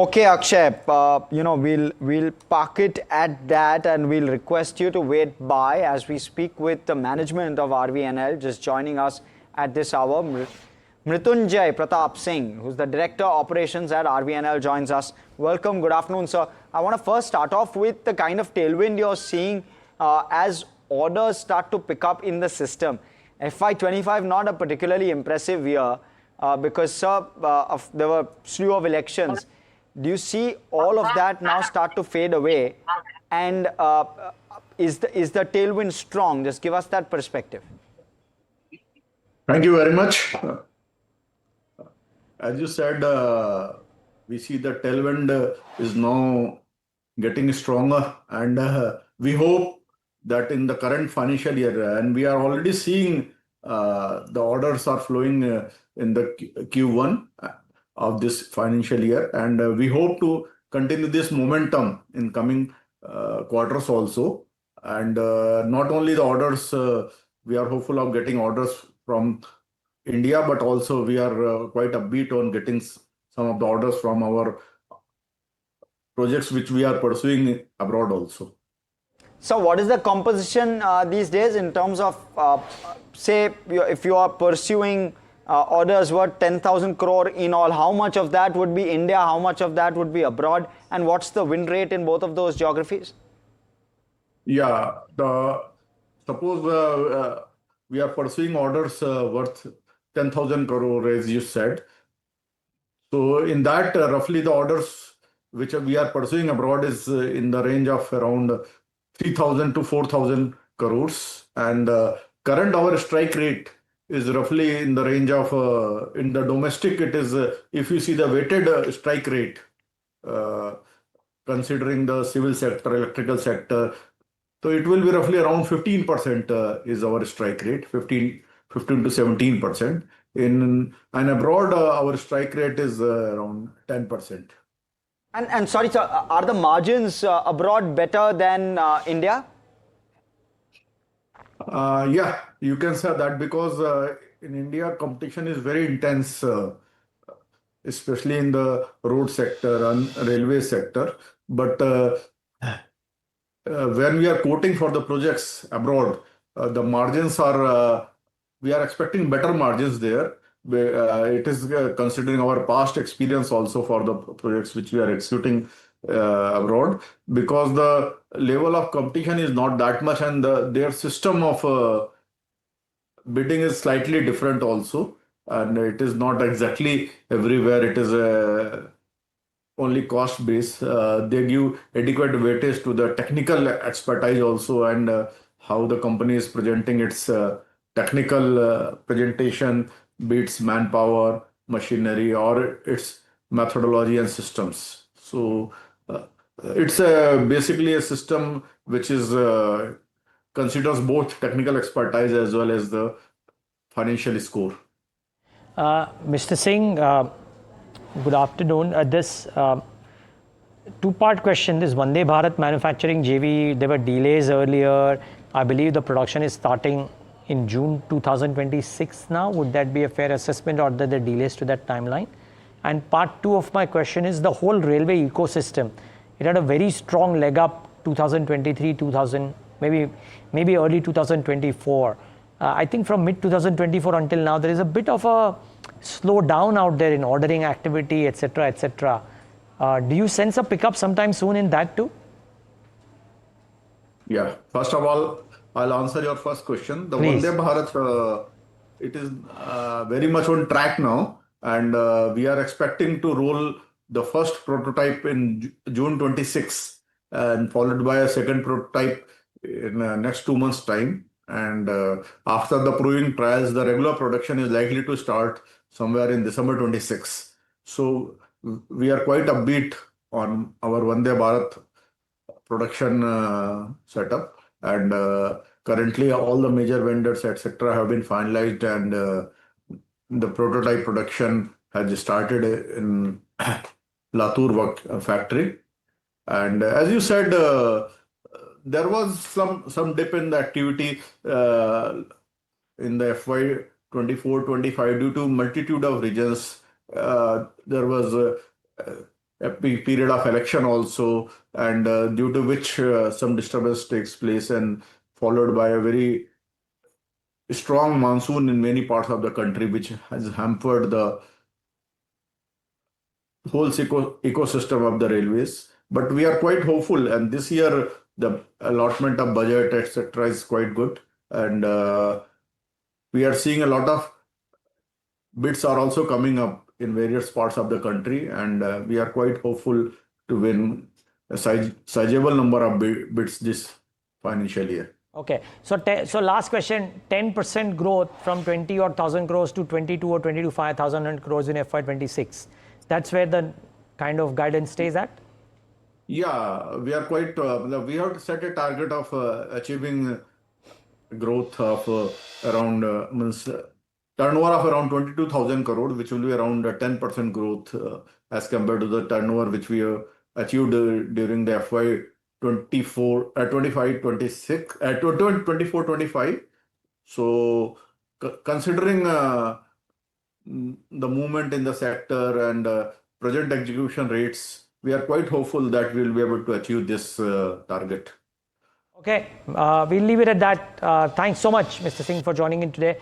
Okay, Akshay, we'll park it at that, and we'll request you to wait by as we speak with the management of RVNL. Just joining us at this hour, Mritunjay Pratap Singh, who's the Director Operations at RVNL, joins us. Welcome, good afternoon, sir. I want to first start off with the kind of tailwind you're seeing as orders start to pick up in the system. FY25 not a particularly impressive year because, sir, there were slew of elections. Do you see all of that now start to fade away? And is the tailwind strong? Just give us that perspective. Thank you very much. As you said, we see the tailwind is now getting stronger, and we hope that in the current financial year, and we are already seeing the orders are flowing in the Q1 of this financial year, and we hope to continue this momentum in coming quarters also. And not only the orders, we are hopeful of getting orders from India, but also we are quite upbeat on getting some of the orders from our projects which we are pursuing abroad also. So what is the composition these days in terms of, say, if you are pursuing orders worth 10,000 crore in all, how much of that would be India, how much of that would be abroad, and what's the win rate in both of those geographies? Yeah, suppose we are pursuing orders worth 10,000 crore, as you said. So in that, roughly the orders which we are pursuing abroad is in the range of around 3,000 to 4,000 crores. And current our strike rate is roughly in the range of, in the domestic, it is, if you see the weighted strike rate, considering the civil sector, electrical sector, so it will be roughly around 15% is our strike rate, 15 to 17%. And abroad, our strike rate is around 10%. And sorry, sir, are the margins abroad better than India? Yeah, you can say that because in India, competition is very intense, especially in the road sector and railway sector. But when we are quoting for the projects abroad, the margins are, we are expecting better margins there. It is considering our past experience also for the projects which we are executing abroad, because the level of competition is not that much, and their system of bidding is slightly different also, and it is not exactly everywhere. It is only cost base. They give adequate weightage to the technical expertise also, and how the company is presenting its technical presentation, be it manpower, machinery, or its methodology and systems. So it's basically a system which is considers both technical expertise as well as the financial score. Mr. Singh, good afternoon. This two-part question, this Vande Bharat manufacturing JV, there were delays earlier. I believe the production is starting in June 2026 now. Would that be a fair assessment, or are there delays to that timeline? And part two of my question is the whole railway ecosystem. It had a very strong leg up 2023, maybe early 2024. I think from mid 2024 until now, there is a bit of a slowdown out there in ordering activity, etc., etc. Do you sense a pickup sometime soon in that too? Yeah, first of all, I'll answer your first question. The Please. Vande Bharat, it is very much on track now, and we are expecting to roll the first prototype in June 26, and followed by a second prototype in next 2 months' time. And after the proving trials, the regular production is likely to start somewhere in December 26. So we are quite upbeat on our Vande Bharat production setup. And currently, all the major vendors, etc., have been finalized, and the prototype production has started in Latur factory. And as you said, there was some dip in the activity in the FY24-25 due to multitude of reasons. There was a period of election also, and due to which some disturbance takes place, and followed by a very strong monsoon in many parts of the country, which has hampered the whole ecosystem of the railways. But we are quite hopeful, and this year the allotment of budget, etc., is quite good, and we are seeing a lot of bids are also coming up in various parts of the country, and we are quite hopeful to win a sizable number of bids this financial year. Okay, so last question, 10% growth from 20 or 1,000 crores to 22 or 25,000 crores in FY26. That's where the kind of guidance stays at? Yeah, we are quite, we have set a target of achieving growth of around, turnover of around 22,000 crore, which will be around 10% growth as compared to the turnover which we achieved during the FY24, 25, 26, 24, 25. So, considering the movement in the sector and project execution rates, we are quite hopeful that we will be able to achieve this target. Okay, we'll leave it at that. Thanks so much, Mr. Singh, for joining in today.